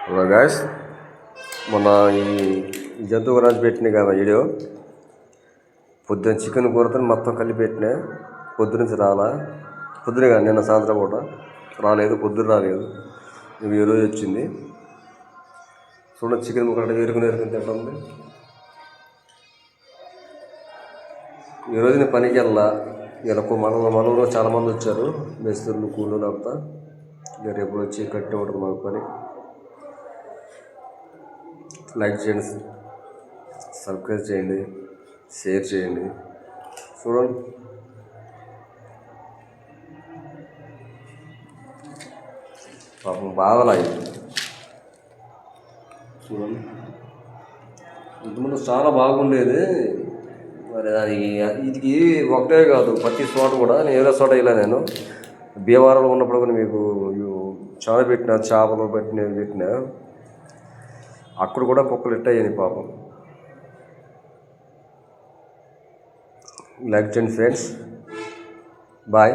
Hello guys, మొన్న ఈ జంతువు రాజు పెట్టిన కదా వీడియో. పొద్దున్న చికెన్ కూరతో మొత్తం కలిపి పెట్టినా. పొద్దునుంచి పొద్దున కానీ నిన్న సాయంత్రం పూట రాలేదు, పొద్దున రాలేదు. ఇవి ఈరోజు వచ్చింది. చూడండి, చికెన్ ముక్కలు ఎరుకుని తింటుంది. ఈరోజు నేను పనికి వెళ్ళా. ఇలా మనలో చాలామంది వచ్చారు, మేస్త్రులు కూలీలు అంతా. ఇక రేపు వచ్చి కట్టి ఉంటుంది మాకు పని. లైక్ చేయండి, సబ్స్క్రైబ్ చేయండి, షేర్ చేయండి. చూడండి, పాపం బాగా లాగింది. చూడండి, ఇంతకుముందు చాలా బాగుండేది. మరి ఇది ఒకటే కాదు, ప్రతి చోట కూడా నేను ఏదో చోట ఇలా నేను భీమవరంలో ఉన్నప్పుడు కూడా మీకు చాలా పెట్టిన చేపలు పెట్టిన అక్కడ కూడా కుక్కలు ఇట్టాయని పాపం. లైక్ చేయండి ఫ్రెండ్స్, బాయ్.